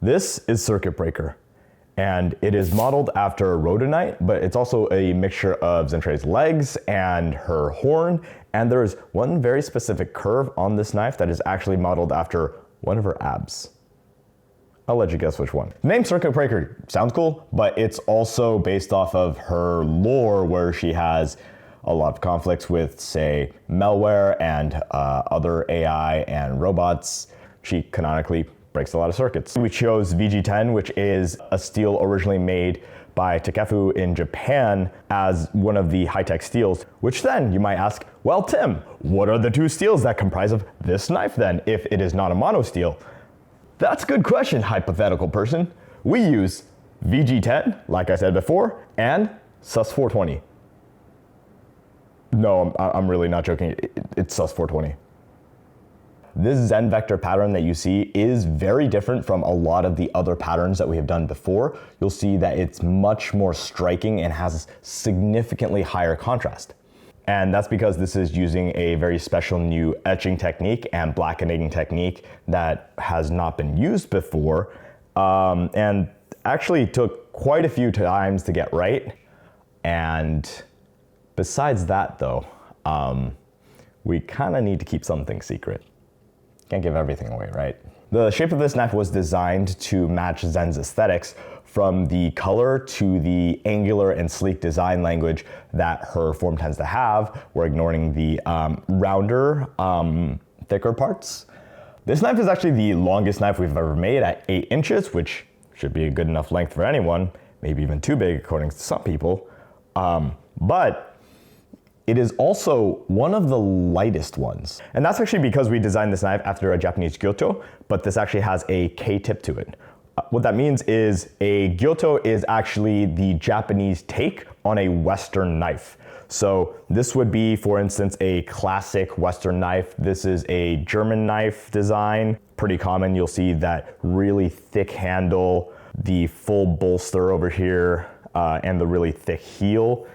This is Circuit Breaker, and it is modeled after rhodonite, but it's also a mixture of Zentreya's legs and her horn, and there is one very specific curve on this knife that is actually modeled after one of her abs. I'll let you guess which one. The name Circuit Breaker sounds cool, but it's also based off of her lore where she has a lot of conflicts with, say, malware and other AI and robots. She canonically breaks a lot of circuits. We chose VG10, which is a steel originally made by Takefu in Japan as one of the high-tech steels, which then you might ask, well, Tim, what are the two steels that comprise of this knife then, if it is not a mono steel? That's a good question, hypothetical person. We use VG10, like I said before, and SUS420. No, I'm really not joking. It's SUS420. This Zen vector pattern that you see is very different from a lot of the other patterns that we have done before. You'll see that it's much more striking and has significantly higher contrast. And that's because this is using a very special new etching technique and blackening technique that has not been used before, and actually took quite a few times to get right. And besides that though, we kind of need to keep something secret. Can't give everything away, right? The shape of this knife was designed to match Zen's aesthetics, from the color to the angular and sleek design language that her form tends to have. We're ignoring the rounder, thicker parts. This knife is actually the longest knife we've ever made at 8 inches, which should be a good enough length for anyone, maybe even too big according to some people. But it is also one of the lightest ones. And that's actually because we designed this knife after a Japanese Gyuto, but this actually has a K-tip to it. What that means is a Gyuto is actually the Japanese take on a Western knife. So this would be, for instance, a classic Western knife. This is a German knife design. Pretty common, you'll see that really thick handle, the full bolster over here, and the really thick heel.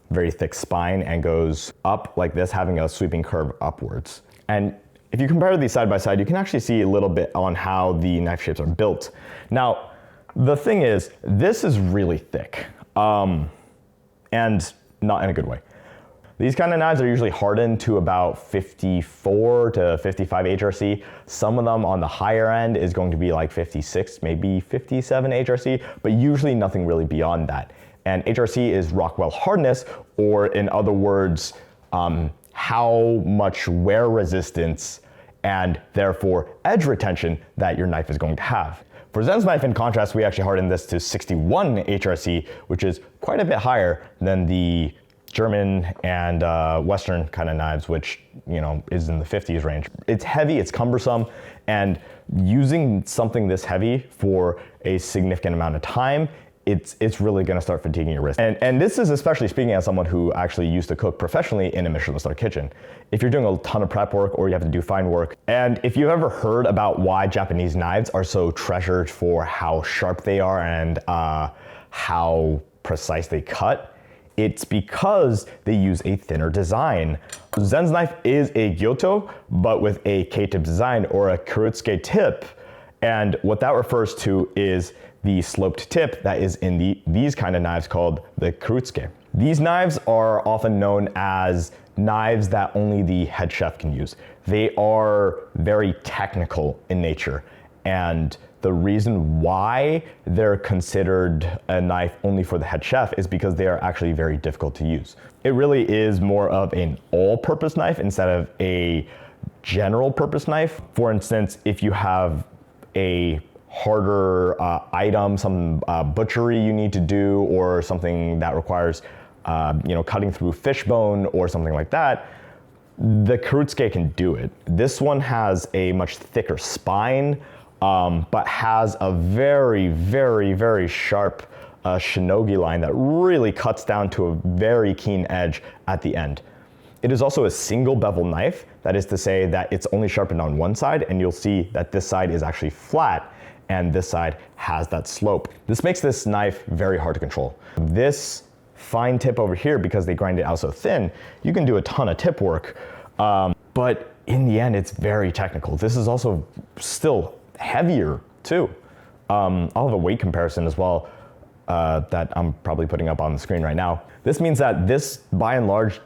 Very thick spine and goes up like this, having a sweeping curve upwards. And if you compare these side by side, you can actually see a little bit on how the knife shapes are built. Now, the thing is, this is really thick, and not in a good way. These kind of knives are usually hardened to about 54 to 55 HRC. Some of them on the higher end is going to be like 56, maybe 57 HRC, but usually nothing really beyond that. And HRC is Rockwell hardness, or in other words, how much wear resistance and therefore edge retention that your knife is going to have. For Zen's knife, in contrast, we actually hardened this to 61 HRC, which is quite a bit higher than the German and Western kind of knives, which, you know, is in the 50s range. It's heavy, it's cumbersome, and using something this heavy for a significant amount of time, it's really gonna start fatiguing your wrist. And this is especially speaking as someone who actually used to cook professionally in a Michelin-star kitchen. If you're doing a ton of prep work or you have to do fine work, and if you've ever heard about why Japanese knives are so treasured for how sharp they are and how precise they cut, it's because they use a thinner design. Zen's knife is a Gyuto, but with a K-tip design, or a Kurutsuke tip. And what that refers to is the sloped tip that is in these kind of knives called the Kurutsuke. These knives are often known as knives that only the head chef can use. They are very technical in nature, and the reason why they're considered a knife only for the head chef is because they are actually very difficult to use. It really is more of an all-purpose knife instead of a general purpose knife. For instance, if you have a harder item, some butchery you need to do, or something that requires cutting through fish bone or something like that, the Kurutsuke can do it. This one has a much thicker spine, but has a very, very, very sharp shinogi line that really cuts down to a very keen edge at the end. It is also a single bevel knife. That is to say that it's only sharpened on one side, and you'll see that this side is actually flat and this side has that slope. This makes this knife very hard to control. This fine tip over here, because they grind it out so thin, you can do a ton of tip work, but in the end, it's very technical. This is also still heavier too. I'll have a weight comparison as well that I'm probably putting up on the screen right now. This means that this, by and large,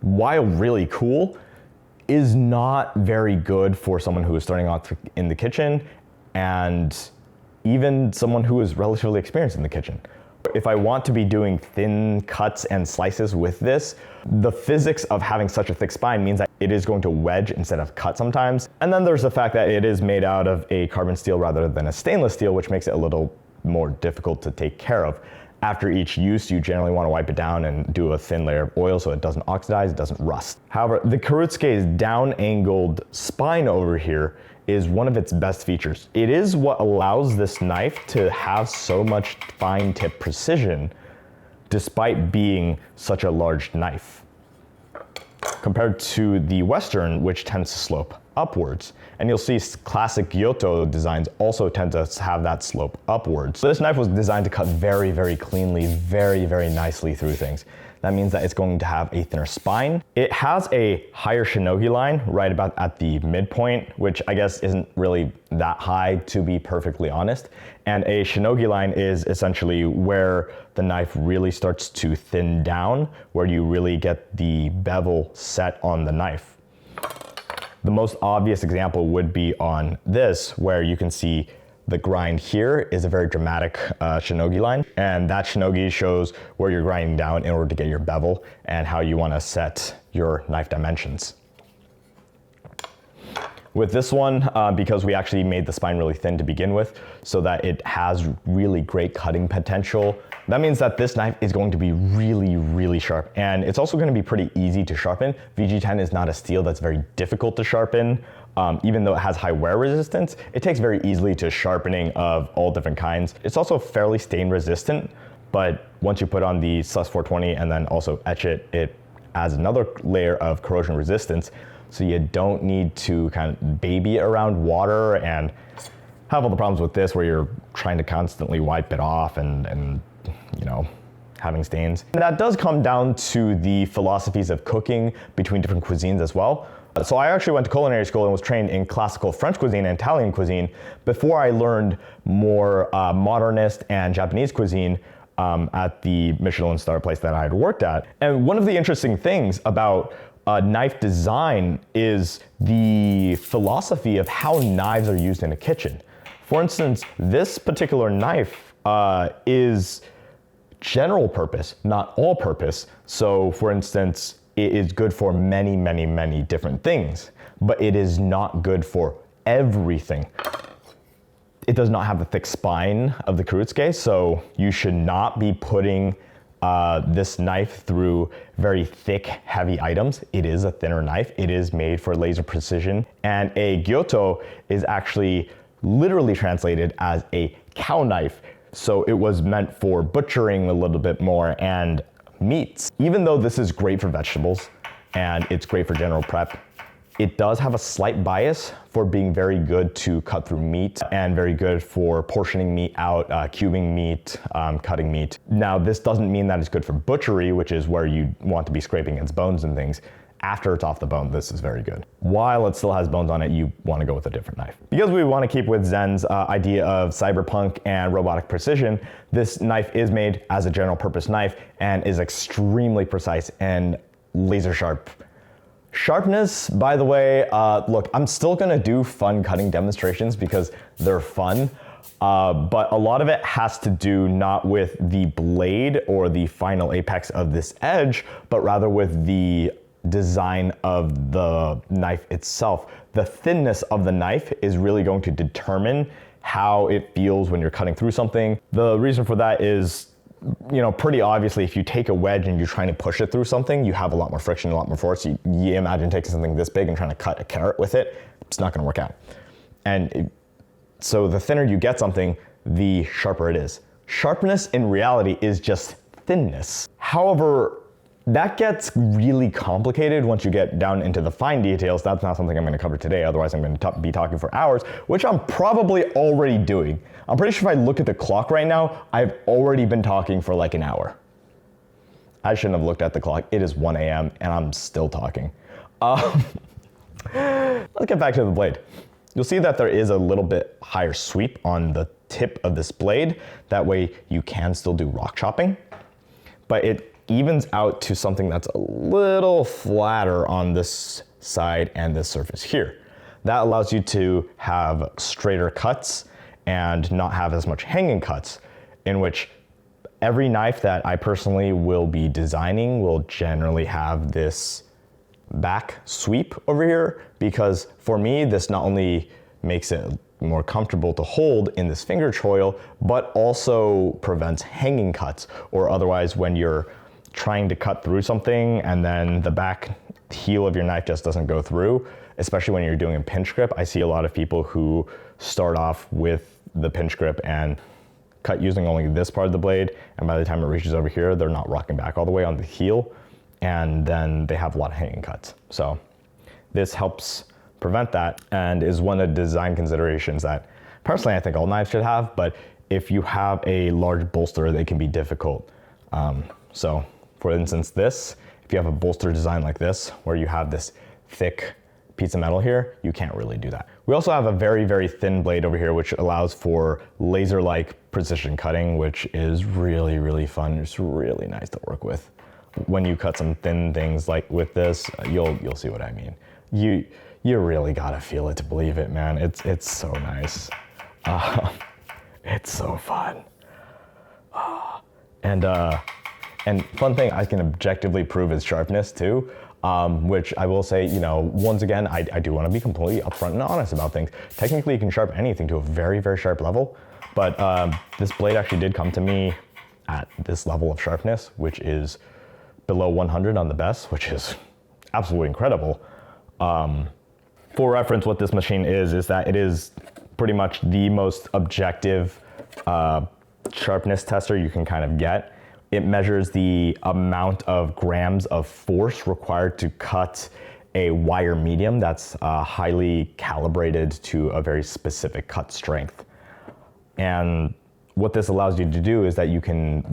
while really cool, is not very good for someone who is starting off in the kitchen and even someone who is relatively experienced in the kitchen. If I want to be doing thin cuts and slices with this, the physics of having such a thick spine means that it is going to wedge instead of cut sometimes. And then there's the fact that it is made out of a carbon steel rather than a stainless steel, which makes it a little more difficult to take care of. After each use, you generally want to wipe it down and do a thin layer of oil so it doesn't oxidize, it doesn't rust. However, the Kurutsuke's down-angled spine over here is one of its best features. It is what allows this knife to have so much fine tip precision despite being such a large knife, compared to the Western, which tends to slope upwards. And you'll see classic Gyuto designs also tend to have that slope upwards. So this knife was designed to cut very, very cleanly, very, very nicely through things. That means that it's going to have a thinner spine. It has a higher shinogi line right about at the midpoint, which I guess isn't really that high, to be perfectly honest. And a shinogi line is essentially where the knife really starts to thin down, where you really get the bevel set on the knife. The most obvious example would be on this, where you can see the grind here is a very dramatic shinogi line, and that shinogi shows where you're grinding down in order to get your bevel and how you want to set your knife dimensions. With this one, because we actually made the spine really thin to begin with, so that it has really great cutting potential, that means that this knife is going to be really, really sharp. And it's also going to be pretty easy to sharpen. VG10 is not a steel that's very difficult to sharpen. Even though it has high wear resistance, it takes very easily to sharpening of all different kinds. It's also fairly stain resistant, but once you put on the SLUS 420 and then also etch it, it adds another layer of corrosion resistance. So you don't need to kind of baby around water and have all the problems with this where you're trying to constantly wipe it off and you know, having stains. And that does come down to the philosophies of cooking between different cuisines as well. So I actually went to culinary school and was trained in classical French cuisine and Italian cuisine before I learned more modernist and Japanese cuisine at the Michelin star place that I had worked at. And one of the interesting things about knife design is the philosophy of how knives are used in a kitchen. For instance, this particular knife is general purpose, not all purpose. So for instance, it is good for many, many, many different things, but it is not good for everything. It does not have the thick spine of the Kurutsuke, so you should not be putting this knife through very thick, heavy items. It is a thinner knife. It is made for laser precision. And a Gyuto is actually literally translated as a cow knife. So it was meant for butchering a little bit more and meats. Even though this is great for vegetables and it's great for general prep, it does have a slight bias for being very good to cut through meat and very good for portioning meat out, cubing meat, cutting meat. Now, this doesn't mean that it's good for butchery, which is where you want to be scraping its bones and things. After it's off the bone, this is very good. While it still has bones on it, you want to go with a different knife. Because we want to keep with Zen's idea of cyberpunk and robotic precision, this knife is made as a general purpose knife and is extremely precise and laser sharp. Sharpness, by the way, look, I'm still gonna do fun cutting demonstrations because they're fun, but a lot of it has to do not with the blade or the final apex of this edge, but rather with the design of the knife itself. The thinness of the knife is really going to determine how it feels when you're cutting through something. The reason for that is, you know, pretty obviously, if you take a wedge and you're trying to push it through something, you have a lot more friction, a lot more force. You imagine taking something this big and trying to cut a carrot with it, it's not gonna work out. So the thinner you get something, the sharper it is. Sharpness in reality is just thinness. However, that gets really complicated once you get down into the fine details. That's not something I'm gonna cover today, otherwise I'm gonna be talking for hours, which I'm probably already doing. I'm pretty sure if I look at the clock right now, I've already been talking for like an hour. I shouldn't have looked at the clock. It is 1 a.m. and I'm still talking. Let's get back to the blade. You'll see that there is a little bit higher sweep on the tip of this blade. That way you can still do rock chopping, but it evens out to something that's a little flatter on this side and this surface here. That allows you to have straighter cuts and not have as much hanging cuts, in which every knife that I personally will be designing will generally have this back sweep over here, because for me, this not only makes it more comfortable to hold in this finger choil, but also prevents hanging cuts, or otherwise when you're trying to cut through something and then the back heel of your knife just doesn't go through, especially when you're doing a pinch grip. I see a lot of people who start off with the pinch grip and cut using only this part of the blade, and by the time it reaches over here, they're not rocking back all the way on the heel, and then they have a lot of hanging cuts. So this helps prevent that, and is one of the design considerations that personally I think all knives should have, but if you have a large bolster, they can be difficult. So for instance, this, if you have a bolster design like this, where you have this thick piece of metal here, you can't really do that. We also have a very, very thin blade over here, which allows for laser-like precision cutting, which is really, really fun. It's really nice to work with. When you cut some thin things like with this, you'll see what I mean. You really gotta feel it to believe it, man. It's so nice. It's so fun. And fun thing, I can objectively prove its sharpness too, which I will say, you know, once again, I do want to be completely upfront and honest about things. Technically, you can sharpen anything to a very, very sharp level, but this blade actually did come to me at this level of sharpness, which is below 100 on the best, which is absolutely incredible. For reference, what this machine is that it is pretty much the most objective sharpness tester you can kind of get. It measures the amount of grams of force required to cut a wire medium that's highly calibrated to a very specific cut strength. And what this allows you to do is that you can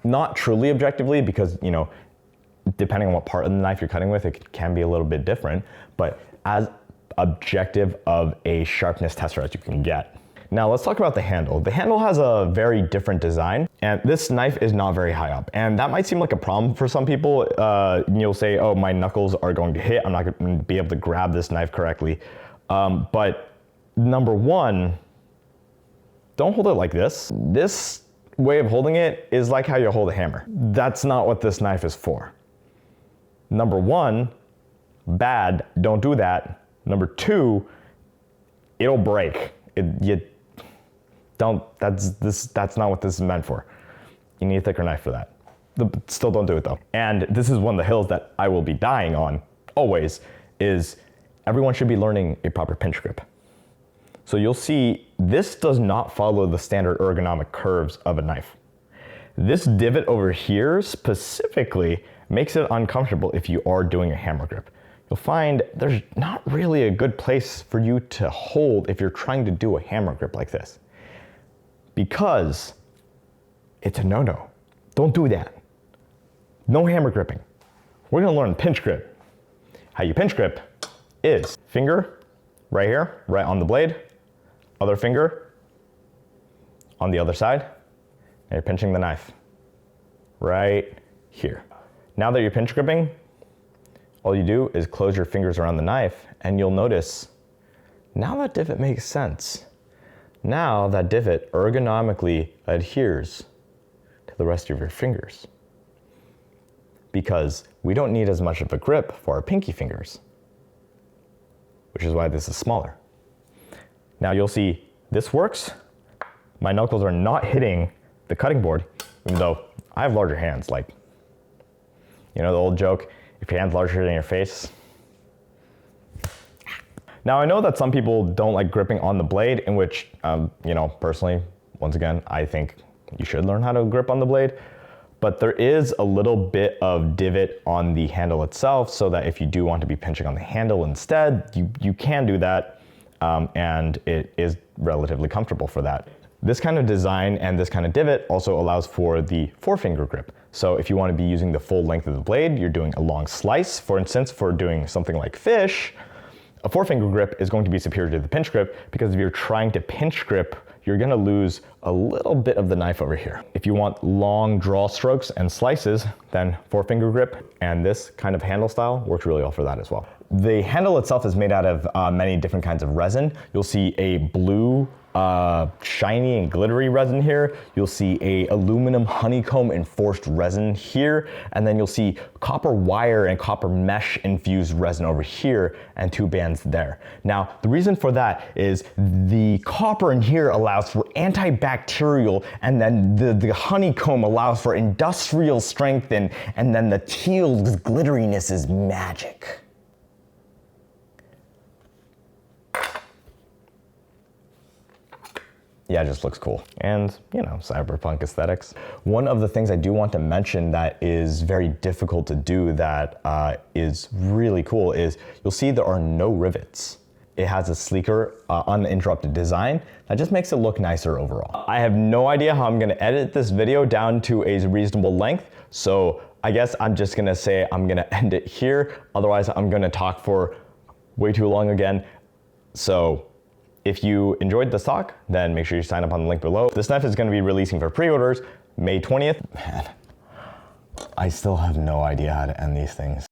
not truly objectively, because, you know, depending on what part of the knife you're cutting with, it can be a little bit different, but as objective of a sharpness tester as you can get. Now let's talk about the handle. The handle has a very different design, and this knife is not very high up. And that might seem like a problem for some people. You'll say, oh, my knuckles are going to hit. I'm not going to be able to grab this knife correctly. But number one, don't hold it like this. This way of holding it is like how you hold a hammer. That's not what this knife is for. Number one, bad, don't do that. Number two, it'll break. That's not what this is meant for. You need a thicker knife for that. Still don't do it though. And this is one of the hills that I will be dying on always, is everyone should be learning a proper pinch grip. So you'll see this does not follow the standard ergonomic curves of a knife. This divot over here specifically makes it uncomfortable if you are doing a hammer grip. You'll find there's not really a good place for you to hold if you're trying to do a hammer grip like this, because it's a no-no. Don't do that. No hammer gripping. We're gonna learn pinch grip. How you pinch grip is finger right here, right on the blade, other finger on the other side, and you're pinching the knife right here. Now that you're pinch gripping, all you do is close your fingers around the knife, and you'll notice now that divot makes sense. Now that divot ergonomically adheres to the rest of your fingers, because we don't need as much of a grip for our pinky fingers, which is why this is smaller. Now you'll see this works. My knuckles are not hitting the cutting board, even though I have larger hands. Like, you know the old joke, if your hand's larger than your face. Now I know that some people don't like gripping on the blade, in which, you know, personally, once again, I think you should learn how to grip on the blade, but there is a little bit of divot on the handle itself, so that if you do want to be pinching on the handle instead, you can do that, and it is relatively comfortable for that. This kind of design and this kind of divot also allows for the forefinger grip. So if you want to be using the full length of the blade, you're doing a long slice, for instance, for doing something like fish, a forefinger grip is going to be superior to the pinch grip, because if you're trying to pinch grip you're gonna lose a little bit of the knife over here. If you want long draw strokes and slices, then 4-finger grip and this kind of handle style works really well for that as well. The handle itself is made out of many different kinds of resin. You'll see a blue, shiny and glittery resin here. You'll see a aluminum honeycomb enforced resin here. And then you'll see copper wire and copper mesh infused resin over here and 2 bands there. Now, the reason for that is the copper in here allows for antibacterial, and then the honeycomb allows for industrial strength, and then the teal's glitteriness is magic. Yeah, it just looks cool. And, you know, cyberpunk aesthetics. One of the things I do want to mention that is very difficult to do that is really cool is you'll see there are no rivets. It has a sleeker, uninterrupted design that just makes it look nicer overall. I have no idea how I'm gonna edit this video down to a reasonable length, so I guess I'm just gonna say I'm gonna end it here. Otherwise, I'm gonna talk for way too long again. So, if you enjoyed this talk, then make sure you sign up on the link below. This knife is gonna be releasing for pre-orders May 20th. Man, I still have no idea how to end these things.